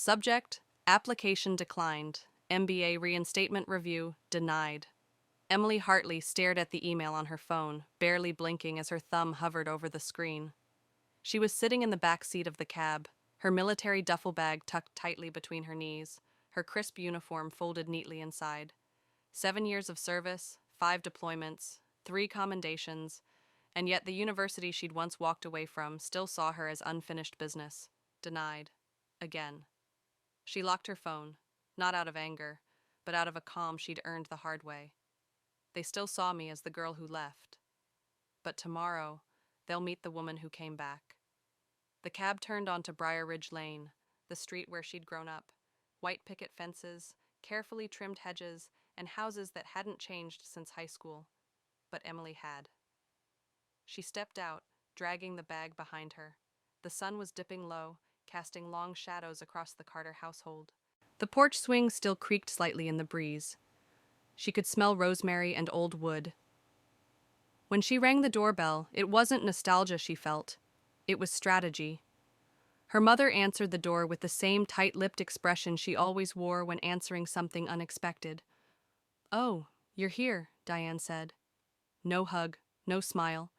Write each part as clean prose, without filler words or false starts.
Subject, application declined. MBA reinstatement review denied. Emily Hartley stared at the email on her phone, barely blinking as her thumb hovered over the screen. She was sitting in the back seat of the cab, her military duffel bag tucked tightly between her knees, her crisp uniform folded neatly inside. 7 years of service, 5 deployments, 3 commendations, and yet the university she'd once walked away from still saw her as unfinished business. Denied. Again. She locked her phone, not out of anger, but out of a calm she'd earned the hard way. They still saw me as the girl who left. But tomorrow, they'll meet the woman who came back. The cab turned onto Briar Ridge Lane, the street where she'd grown up. White picket fences, carefully trimmed hedges, and houses that hadn't changed since high school. But Emily had. She stepped out, dragging the bag behind her. The sun was dipping low, casting long shadows across the Carter household. The porch swing still creaked slightly in the breeze. She could smell rosemary and old wood. When she rang the doorbell, it wasn't nostalgia she felt. It was strategy. Her mother answered the door with the same tight-lipped expression she always wore when answering something unexpected. "Oh, you're here," Diane said. No hug, no smile,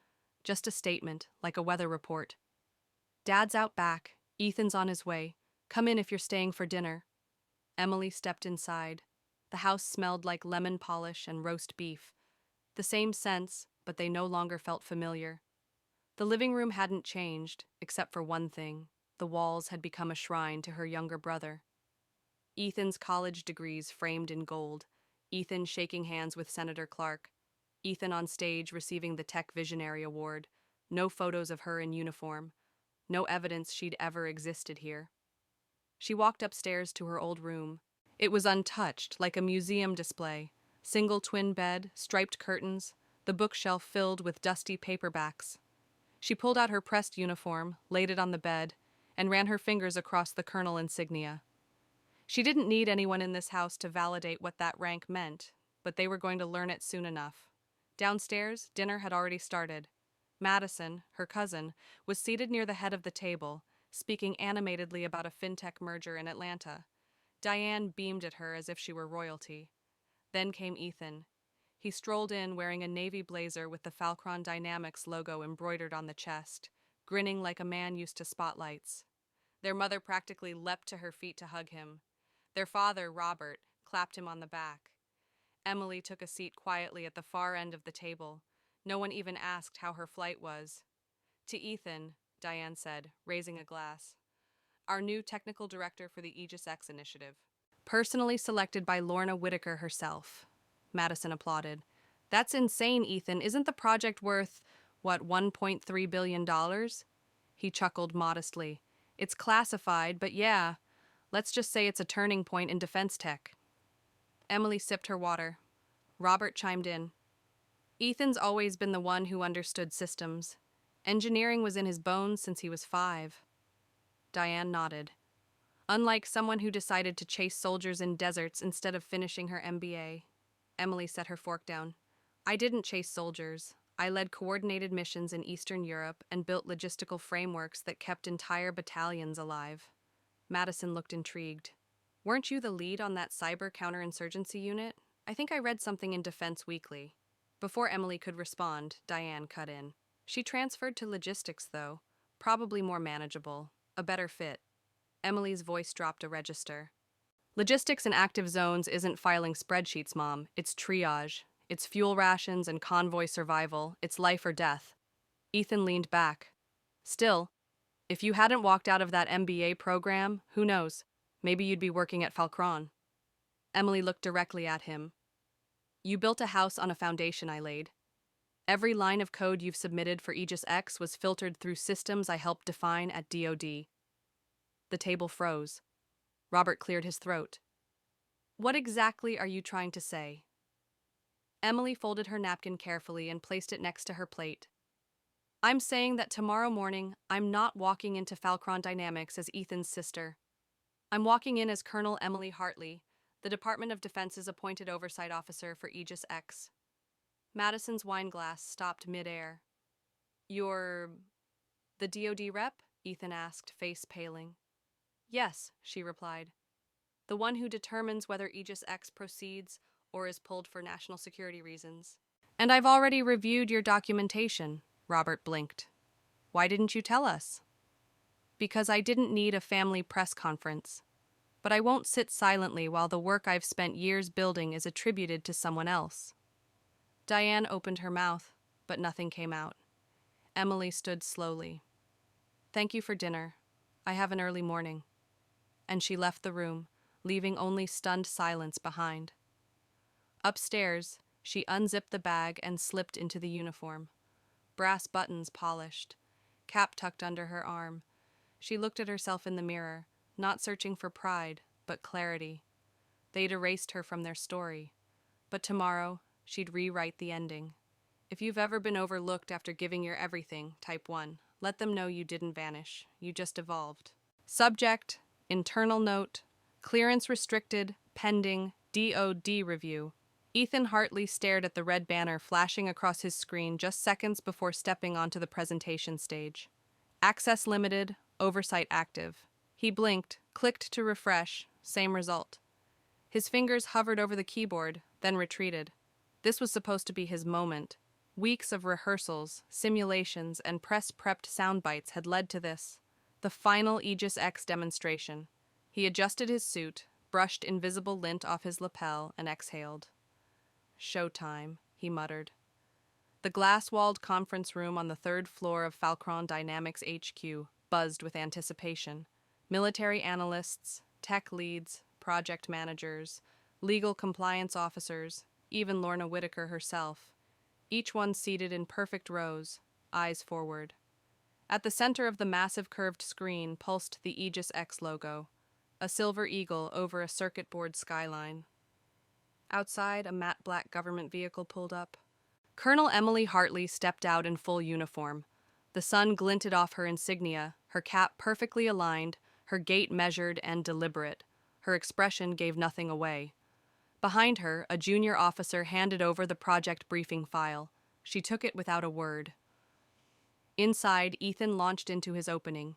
just a statement, like a weather report. "Dad's out back. Ethan's on his way. Come in if you're staying for dinner." Emily stepped inside. The house smelled like lemon polish and roast beef. The same scents, but they no longer felt familiar. The living room hadn't changed, except for one thing. The walls had become a shrine to her younger brother. Ethan's college degrees framed in gold. Ethan shaking hands with Senator Clark. Ethan on stage receiving the Tech Visionary Award. No photos of her in uniform. No evidence she'd ever existed here. She walked upstairs to her old room. It was untouched, like a museum display. Single twin bed, striped curtains, the bookshelf filled with dusty paperbacks. She pulled out her pressed uniform, laid it on the bed, and ran her fingers across the colonel insignia. She didn't need anyone in this house to validate what that rank meant, but they were going to learn it soon enough. Downstairs, dinner had already started. Madison, her cousin, was seated near the head of the table, speaking animatedly about a fintech merger in Atlanta. Diane beamed at her as if she were royalty. Then came Ethan. He strolled in wearing a navy blazer with the Falcron Dynamics logo embroidered on the chest, grinning like a man used to spotlights. Their mother practically leapt to her feet to hug him. Their father, Robert, clapped him on the back. Emily took a seat quietly at the far end of the table. No one even asked how her flight was. "To Ethan," Diane said, raising a glass. "Our new technical director for the Aegis X initiative. Personally selected by Lorna Whitaker herself." Madison applauded. "That's insane, Ethan. Isn't the project worth, what, $1.3 billion? He chuckled modestly. "It's classified, but yeah, let's just say it's a turning point in defense tech." Emily sipped her water. Robert chimed in. "Ethan's always been the one who understood systems. Engineering was in his bones since he was 5. Diane nodded. Unlike someone who decided to chase soldiers in deserts instead of finishing her MBA. Emily set her fork down. "I didn't chase soldiers. I led coordinated missions in Eastern Europe and built logistical frameworks that kept entire battalions alive." Madison looked intrigued. "Weren't you the lead on that cyber counterinsurgency unit? I think I read something in Defense Weekly." Before Emily could respond, Diane cut in. "She transferred to logistics, though. Probably more manageable. A better fit." Emily's voice dropped a register. "Logistics in active zones isn't filing spreadsheets, Mom. It's triage. It's fuel rations and convoy survival. It's life or death." Ethan leaned back. "Still, if you hadn't walked out of that MBA program, who knows? Maybe you'd be working at Falcron." Emily looked directly at him. "You built a house on a foundation I laid. Every line of code you've submitted for Aegis X was filtered through systems I helped define at DoD." The table froze. Robert cleared his throat. "What exactly are you trying to say?" Emily folded her napkin carefully and placed it next to her plate. "I'm saying that tomorrow morning, I'm not walking into Falcron Dynamics as Ethan's sister. I'm walking in as Colonel Emily Hartley, the Department of Defense's appointed oversight officer for Aegis X." Madison's wine glass stopped mid-air. "You're the DoD rep?" Ethan asked, face paling. Yes, she replied. The one who determines whether Aegis X proceeds or is pulled for national security reasons. And I've already reviewed your documentation, Robert blinked. Why didn't you tell us? Because I didn't need a family press conference. But I won't sit silently while the work I've spent years building is attributed to someone else. Diane opened her mouth, but nothing came out. Emily stood slowly. Thank you for dinner. I have an early morning. And she left the room, leaving only stunned silence behind. Upstairs, she unzipped the bag and slipped into the uniform. Brass buttons polished, cap tucked under her arm. She looked at herself in the mirror, not searching for pride, but clarity. They'd erased her from their story. But tomorrow, she'd rewrite the ending. If you've ever been overlooked after giving your everything, type 1. Let them know you didn't vanish. You just evolved. Subject, internal note, clearance restricted, pending, DOD review. Ethan Hartley stared at the red banner flashing across his screen just seconds before stepping onto the presentation stage. Access limited, oversight active. He blinked, clicked to refresh, same result. His fingers hovered over the keyboard, then retreated. This was supposed to be his moment. Weeks of rehearsals, simulations, and press-prepped soundbites had led to this, the final Aegis X demonstration. He adjusted his suit, brushed invisible lint off his lapel, and exhaled. Showtime, he muttered. The glass-walled conference room on the third floor of Falcron Dynamics HQ buzzed with anticipation. Military analysts, tech leads, project managers, legal compliance officers, even Lorna Whitaker herself, each one seated in perfect rows, eyes forward. At the center of the massive curved screen pulsed the Aegis X logo, a silver eagle over a circuit board skyline. Outside, a matte black government vehicle pulled up. Colonel Emily Hartley stepped out in full uniform. The sun glinted off her insignia, her cap perfectly aligned, her gait measured and deliberate. Her expression gave nothing away. Behind her, a junior officer handed over the project briefing file. She took it without a word. Inside, Ethan launched into his opening.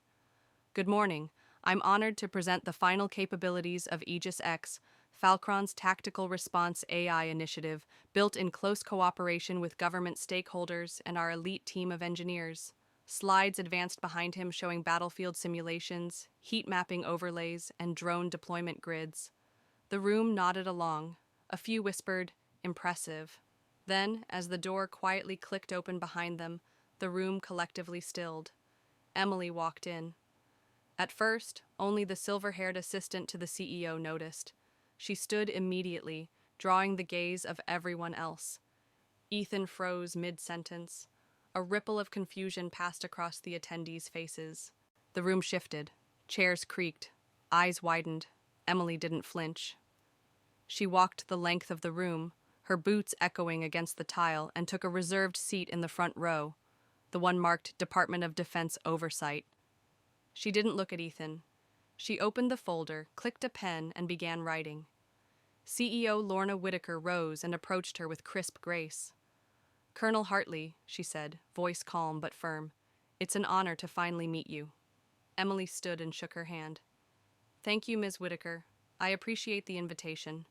Good morning. I'm honored to present the final capabilities of Aegis X, Falcron's tactical response AI initiative, built in close cooperation with government stakeholders and our elite team of engineers. Slides advanced behind him showing battlefield simulations, heat mapping overlays, and drone deployment grids. The room nodded along. A few whispered, impressive. Then, as the door quietly clicked open behind them, the room collectively stilled. Emily walked in. At first, only the silver-haired assistant to the CEO noticed. She stood immediately, drawing the gaze of everyone else. Ethan froze mid-sentence. A ripple of confusion passed across the attendees' faces. The room shifted. Chairs creaked. Eyes widened. Emily didn't flinch. She walked the length of the room, her boots echoing against the tile, and took a reserved seat in the front row, the one marked Department of Defense Oversight. She didn't look at Ethan. She opened the folder, clicked a pen, and began writing. CEO Lorna Whitaker rose and approached her with crisp grace. Colonel Hartley, she said, voice calm but firm, it's an honor to finally meet you. Emily stood and shook her hand. Thank you, Ms. Whitaker. I appreciate the invitation.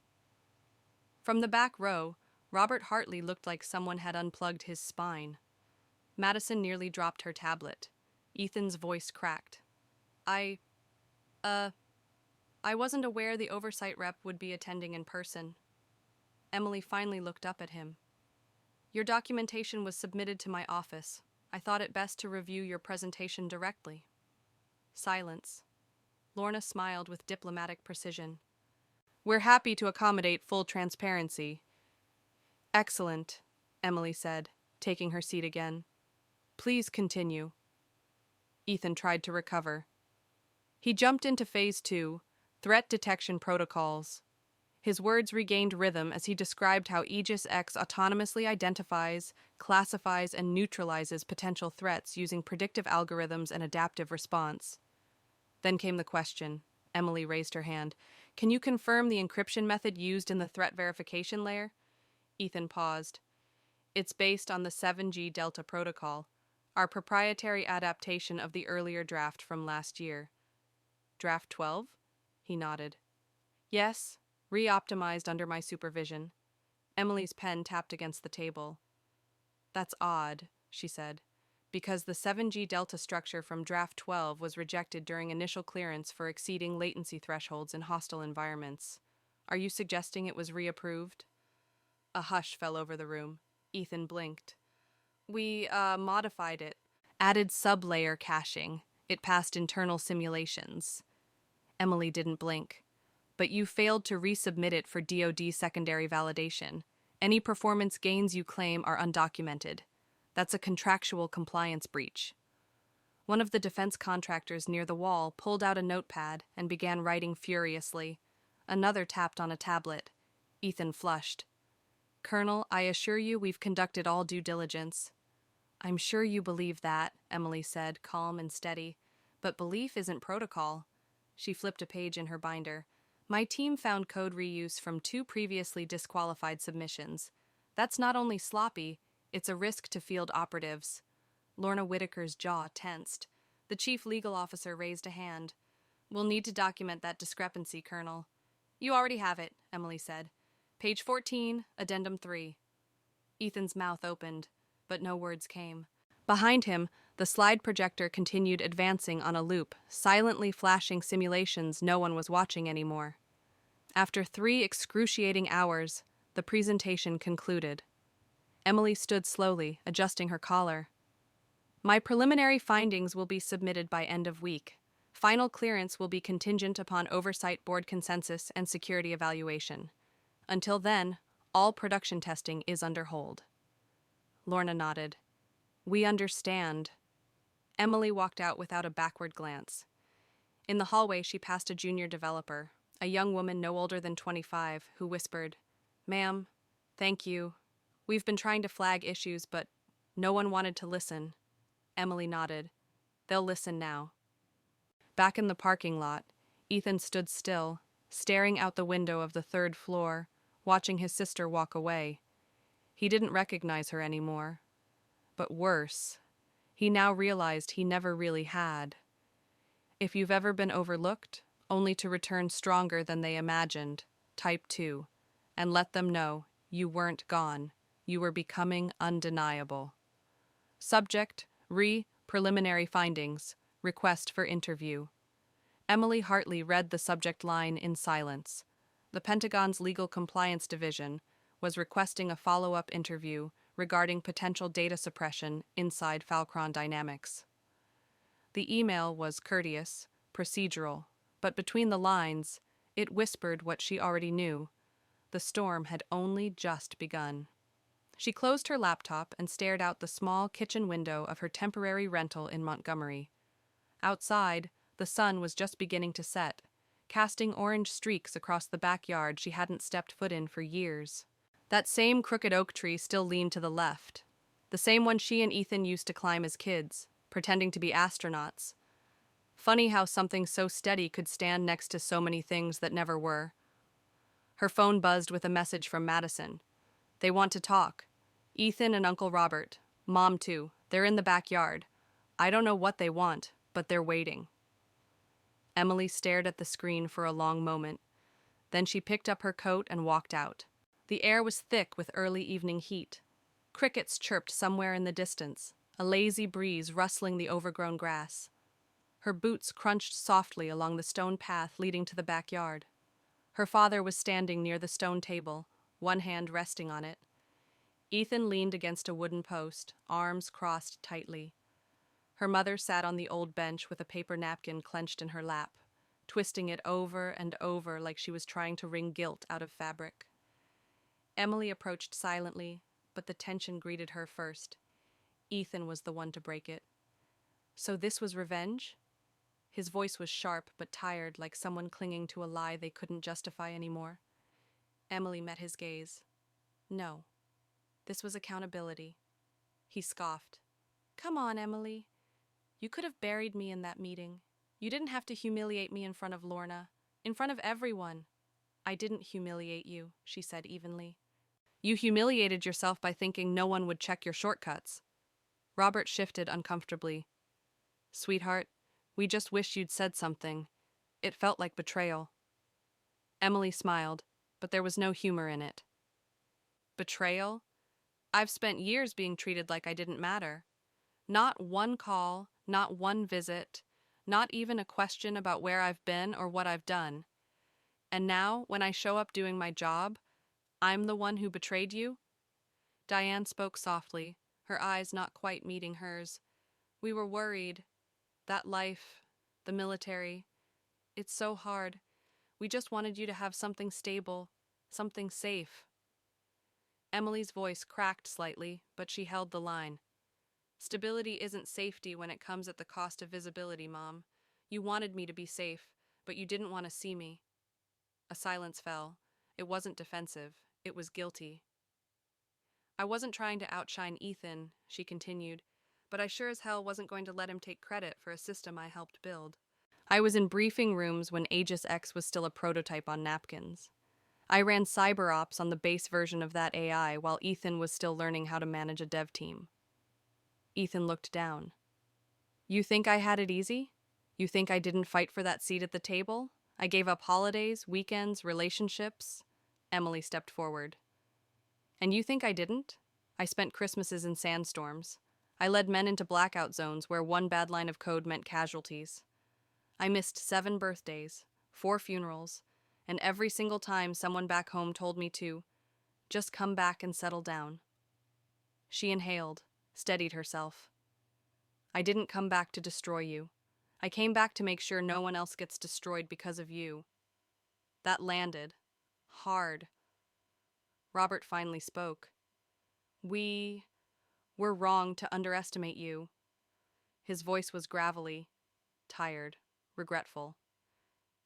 From the back row, Robert Hartley looked like someone had unplugged his spine. Madison nearly dropped her tablet. Ethan's voice cracked. I wasn't aware the oversight rep would be attending in person. Emily finally looked up at him. Your documentation was submitted to my office. I thought it best to review your presentation directly. Silence. Lorna smiled with diplomatic precision. We're happy to accommodate full transparency. Excellent, Emily said, taking her seat again. Please continue. Ethan tried to recover. He jumped into Phase 2, threat detection protocols. His words regained rhythm as he described how Aegis X autonomously identifies, classifies, and neutralizes potential threats using predictive algorithms and adaptive response. Then came the question. Emily raised her hand. Can you confirm the encryption method used in the threat verification layer? Ethan paused. It's based on the 7G Delta protocol, our proprietary adaptation of the earlier draft from last year. Draft 12? He nodded. Yes, re-optimized under my supervision. Emily's pen tapped against the table. That's odd, she said, because the 7G delta structure from Draft 12 was rejected during initial clearance for exceeding latency thresholds in hostile environments. Are you suggesting it was reapproved? A hush fell over the room. Ethan blinked. We, modified it. Added sublayer caching. It passed internal simulations. Emily didn't blink. But you failed to resubmit it for DoD secondary validation. Any performance gains you claim are undocumented. That's a contractual compliance breach. One of the defense contractors near the wall pulled out a notepad and began writing furiously. Another tapped on a tablet. Ethan flushed. Colonel, I assure you we've conducted all due diligence. I'm sure you believe that, Emily said, calm and steady. But belief isn't protocol. She flipped a page in her binder. My team found code reuse from 2 previously disqualified submissions. That's not only sloppy, it's a risk to field operatives. Lorna Whitaker's jaw tensed. The chief legal officer raised a hand. We'll need to document that discrepancy, Colonel. You already have it, Emily said. Page 14, Addendum 3. Ethan's mouth opened, but no words came. Behind him, the slide projector continued advancing on a loop, silently flashing simulations no one was watching anymore. After 3 excruciating hours, the presentation concluded. Emily stood slowly, adjusting her collar. My preliminary findings will be submitted by end of week. Final clearance will be contingent upon Oversight Board consensus and security evaluation. Until then, all production testing is under hold. Lorna nodded. We understand. Emily walked out without a backward glance. In the hallway, she passed a junior developer, a young woman no older than 25, who whispered, Ma'am, thank you. We've been trying to flag issues, but no one wanted to listen. Emily nodded. They'll listen now. Back in the parking lot, Ethan stood still, staring out the window of the 3rd floor, watching his sister walk away. He didn't recognize her anymore. But worse, he now realized he never really had. If you've ever been overlooked, only to return stronger than they imagined, type 2, and let them know you weren't gone, you were becoming undeniable. Subject, preliminary findings, request for interview. Emily Hartley read the subject line in silence. The Pentagon's Legal Compliance Division was requesting a follow-up interview regarding potential data suppression inside Falcron Dynamics. The email was courteous, procedural, but between the lines, it whispered what she already knew. The storm had only just begun. She closed her laptop and stared out the small kitchen window of her temporary rental in Montgomery. Outside, the sun was just beginning to set, casting orange streaks across the backyard she hadn't stepped foot in for years. That same crooked oak tree still leaned to the left, the same one she and Ethan used to climb as kids, pretending to be astronauts. Funny how something so steady could stand next to so many things that never were. Her phone buzzed with a message from Madison. They want to talk. Ethan and Uncle Robert. Mom, too. They're in the backyard. I don't know what they want, but they're waiting. Emily stared at the screen for a long moment. Then she picked up her coat and walked out. The air was thick with early evening heat. Crickets chirped somewhere in the distance, a lazy breeze rustling the overgrown grass. Her boots crunched softly along the stone path leading to the backyard. Her father was standing near the stone table, one hand resting on it. Ethan leaned against a wooden post, arms crossed tightly. Her mother sat on the old bench with a paper napkin clenched in her lap, twisting it over and over like she was trying to wring guilt out of fabric. Emily approached silently, but the tension greeted her first. Ethan was the one to break it. So this was revenge? His voice was sharp but tired, like someone clinging to a lie they couldn't justify anymore. Emily met his gaze. No. This was accountability. He scoffed. Come on, Emily. You could have buried me in that meeting. You didn't have to humiliate me in front of Lorna, in front of everyone. I didn't humiliate you, she said evenly. You humiliated yourself by thinking no one would check your shortcuts. Robert shifted uncomfortably. Sweetheart, we just wish you'd said something. It felt like betrayal. Emily smiled, but there was no humor in it. Betrayal? I've spent years being treated like I didn't matter. Not one call, not one visit, not even a question about where I've been or what I've done. And now, when I show up doing my job, I'm the one who betrayed you? Diane spoke softly, her eyes not quite meeting hers. We were worried. That life, the military, it's so hard. We just wanted you to have something stable, something safe. Emily's voice cracked slightly, but she held the line. Stability isn't safety when it comes at the cost of visibility, Mom. You wanted me to be safe, but you didn't want to see me. A silence fell. It wasn't defensive. It was guilty. I wasn't trying to outshine Ethan, she continued, but I sure as hell wasn't going to let him take credit for a system I helped build. I was in briefing rooms when Aegis X was still a prototype on napkins. I ran cyber ops on the base version of that AI while Ethan was still learning how to manage a dev team. Ethan looked down. You think I had it easy? You think I didn't fight for that seat at the table? I gave up holidays, weekends, relationships? Emily stepped forward. And you think I didn't? I spent Christmases in sandstorms. I led men into blackout zones where one bad line of code meant casualties. I missed 7 birthdays, 4 funerals, and every single time someone back home told me to, just come back and settle down. She inhaled, steadied herself. I didn't come back to destroy you. I came back to make sure no one else gets destroyed because of you. That landed. Hard. Robert finally spoke. We were wrong to underestimate you. His voice was gravelly, tired, regretful.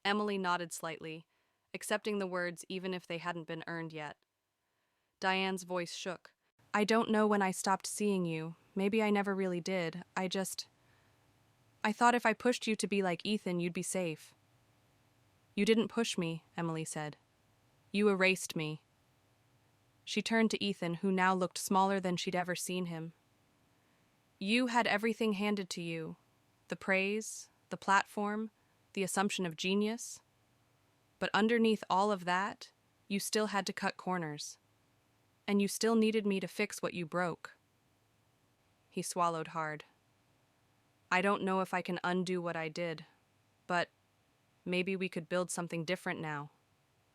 Emily nodded slightly, accepting the words even if they hadn't been earned yet. Diane's voice shook. I don't know when I stopped seeing you. Maybe I never really did. I thought if I pushed you to be like Ethan, you'd be safe. You didn't push me, Emily said. You erased me. She turned to Ethan, who now looked smaller than she'd ever seen him. You had everything handed to you. The praise, the platform, the assumption of genius. But underneath all of that, you still had to cut corners. And you still needed me to fix what you broke. He swallowed hard. I don't know if I can undo what I did, but maybe we could build something different now.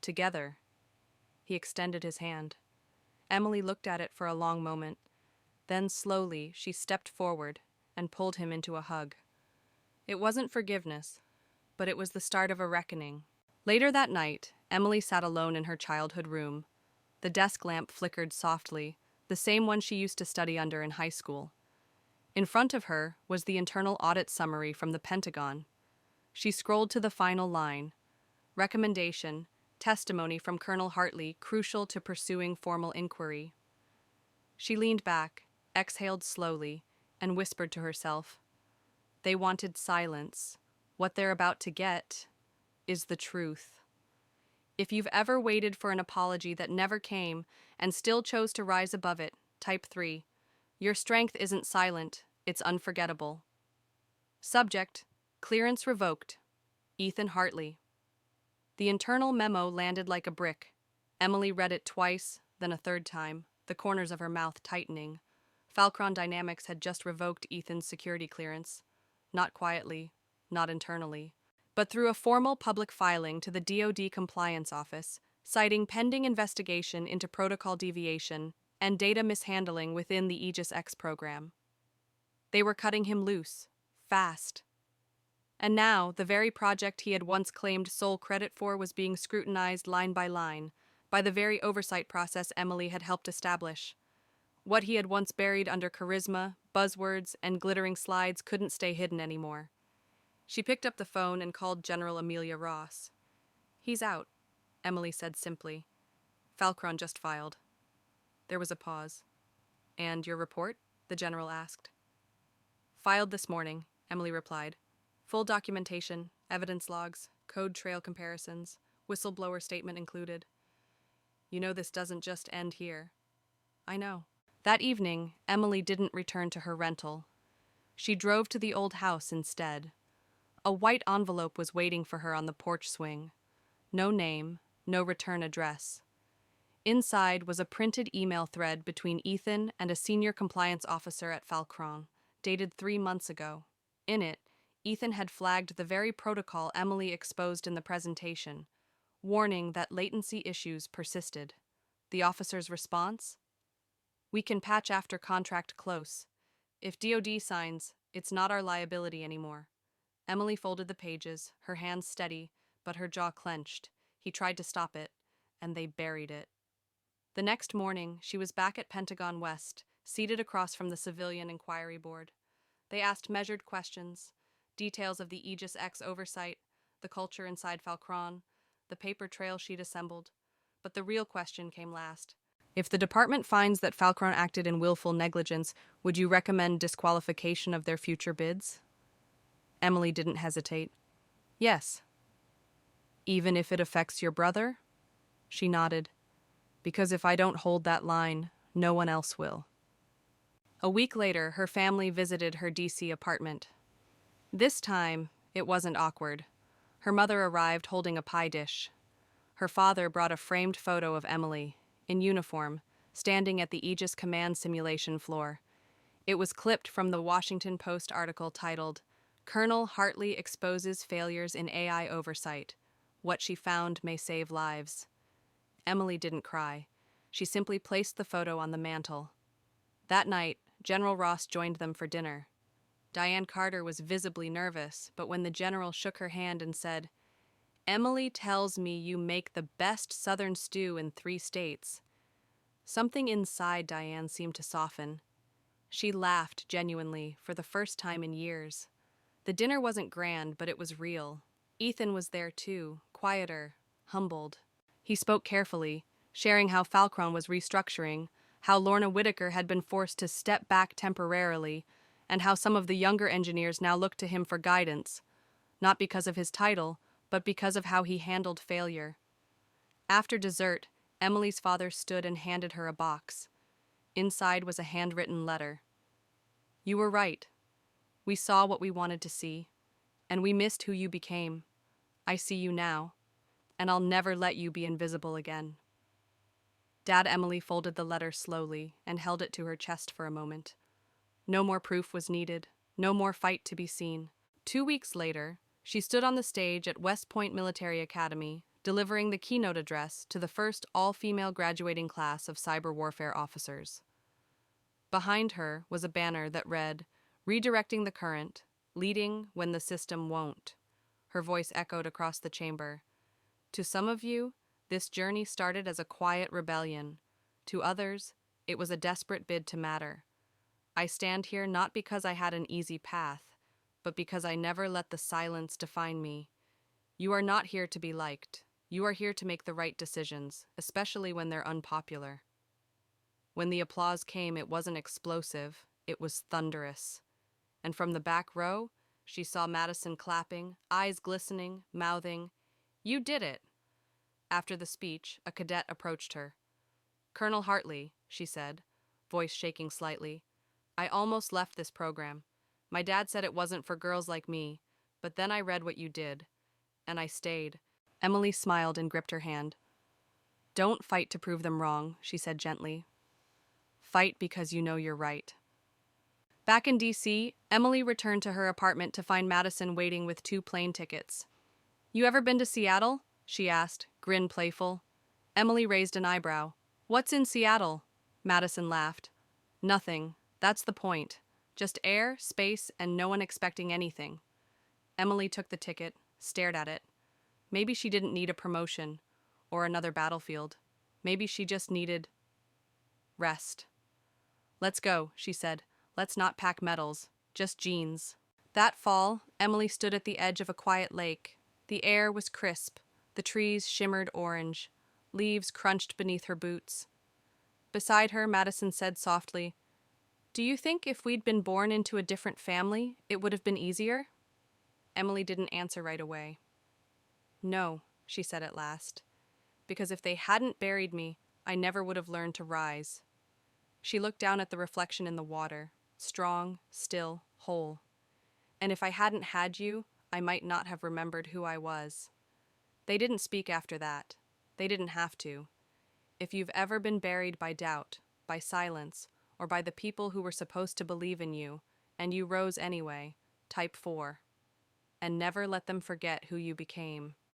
Together. He extended his hand. Emily looked at it for a long moment. Then slowly she stepped forward and pulled him into a hug. It wasn't forgiveness, but it was the start of a reckoning. Later that night, Emily sat alone in her childhood room. The desk lamp flickered softly, the same one she used to study under in high school. In front of her was the internal audit summary from the Pentagon. She scrolled to the final line. Recommendation, testimony from Colonel Hartley, crucial to pursuing formal inquiry. She leaned back, exhaled slowly, and whispered to herself, They wanted silence. What they're about to get is the truth. If you've ever waited for an apology that never came and still chose to rise above it, type 3. Your strength isn't silent, it's unforgettable. Subject, clearance revoked. Ethan Hartley. The internal memo landed like a brick. Emily read it twice, then a third time, the corners of her mouth tightening. Falcron Dynamics had just revoked Ethan's security clearance. Not quietly, not internally, but through a formal public filing to the DoD Compliance Office, citing pending investigation into protocol deviation and data mishandling within the Aegis X program. They were cutting him loose, fast. And now, the very project he had once claimed sole credit for was being scrutinized line by the very oversight process Emily had helped establish. What he had once buried under charisma, buzzwords, and glittering slides couldn't stay hidden anymore. She picked up the phone and called General Amelia Ross. He's out, Emily said simply. Falcron just filed. There was a pause. And your report? The general asked. Filed this morning, Emily replied. Full documentation, evidence logs, code trail comparisons, whistleblower statement included. You know this doesn't just end here. I know. That evening, Emily didn't return to her rental. She drove to the old house instead. A white envelope was waiting for her on the porch swing. No name, no return address. Inside was a printed email thread between Ethan and a senior compliance officer at Falcron, dated 3 months ago. In it, Ethan had flagged the very protocol Emily exposed in the presentation, warning that latency issues persisted. The officer's response? "We can patch after contract close. If DoD signs, it's not our liability anymore." Emily folded the pages, her hands steady, but her jaw clenched. He tried to stop it, and they buried it. The next morning, she was back at Pentagon West, seated across from the Civilian Inquiry Board. They asked measured questions, details of the Aegis X oversight, the culture inside Falcron, the paper trail she'd assembled. But the real question came last. If the department finds that Falcron acted in willful negligence, would you recommend disqualification of their future bids? Emily didn't hesitate. Yes. Even if it affects your brother? She nodded. Because if I don't hold that line, no one else will. A week later, her family visited her DC apartment. This time, it wasn't awkward. Her mother arrived holding a pie dish. Her father brought a framed photo of Emily, in uniform, standing at the Aegis Command simulation floor. It was clipped from the Washington Post article titled, "Colonel Hartley Exposes Failures in AI Oversight. What She Found May Save Lives." Emily didn't cry. She simply placed the photo on the mantel. That night, General Ross joined them for dinner. Diane Carter was visibly nervous, but when the general shook her hand and said, "Emily tells me you make the best Southern stew in 3 states," something inside Diane seemed to soften. She laughed genuinely for the first time in years. The dinner wasn't grand, but it was real. Ethan was there too, quieter, humbled. He spoke carefully, sharing how Falcron was restructuring, how Lorna Whitaker had been forced to step back temporarily, and how some of the younger engineers now looked to him for guidance, not because of his title, but because of how he handled failure. After dessert, Emily's father stood and handed her a box. Inside was a handwritten letter. "You were right. We saw what we wanted to see, and we missed who you became. I see you now, and I'll never let you be invisible again." Dad Emily folded the letter slowly and held it to her chest for a moment. No more proof was needed, no more fight to be seen. 2 weeks later, she stood on the stage at West Point Military Academy, delivering the keynote address to the first all-female graduating class of cyber warfare officers. Behind her was a banner that read, "Redirecting the Current, Leading When the System Won't." Her voice echoed across the chamber. To some of you, this journey started as a quiet rebellion. To others, it was a desperate bid to matter. I stand here not because I had an easy path, but because I never let the silence define me. You are not here to be liked. You are here to make the right decisions, especially when they're unpopular. When the applause came, it wasn't explosive, it was thunderous. And from the back row, she saw Madison clapping, eyes glistening, mouthing, "You did it." After the speech, a cadet approached her. "Colonel Hartley," she said, voice shaking slightly, "I almost left this program. My dad said it wasn't for girls like me, but then I read what you did, and I stayed." Emily smiled and gripped her hand. "Don't fight to prove them wrong," she said gently. "Fight because you know you're right." Back in DC, Emily returned to her apartment to find Madison waiting with 2 plane tickets. "You ever been to Seattle?" she asked, grin playful. Emily raised an eyebrow. "What's in Seattle?" Madison laughed. "Nothing. That's the point. Just air, space, and no one expecting anything." Emily took the ticket, stared at it. Maybe she didn't need a promotion or another battlefield. Maybe she just needed rest. "Let's go," she said. "Let's not pack medals, just jeans." That fall, Emily stood at the edge of a quiet lake. The air was crisp, the trees shimmered orange, leaves crunched beneath her boots. Beside her, Madison said softly, "Do you think if we'd been born into a different family, it would have been easier?" Emily didn't answer right away. "No," she said at last, "because if they hadn't buried me, I never would have learned to rise." She looked down at the reflection in the water, strong, still, whole. "And if I hadn't had you, I might not have remembered who I was. They didn't speak after that. They didn't have to. If you've ever been buried by doubt, by silence, or by the people who were supposed to believe in you, and you rose anyway, type 4. And never let them forget who you became.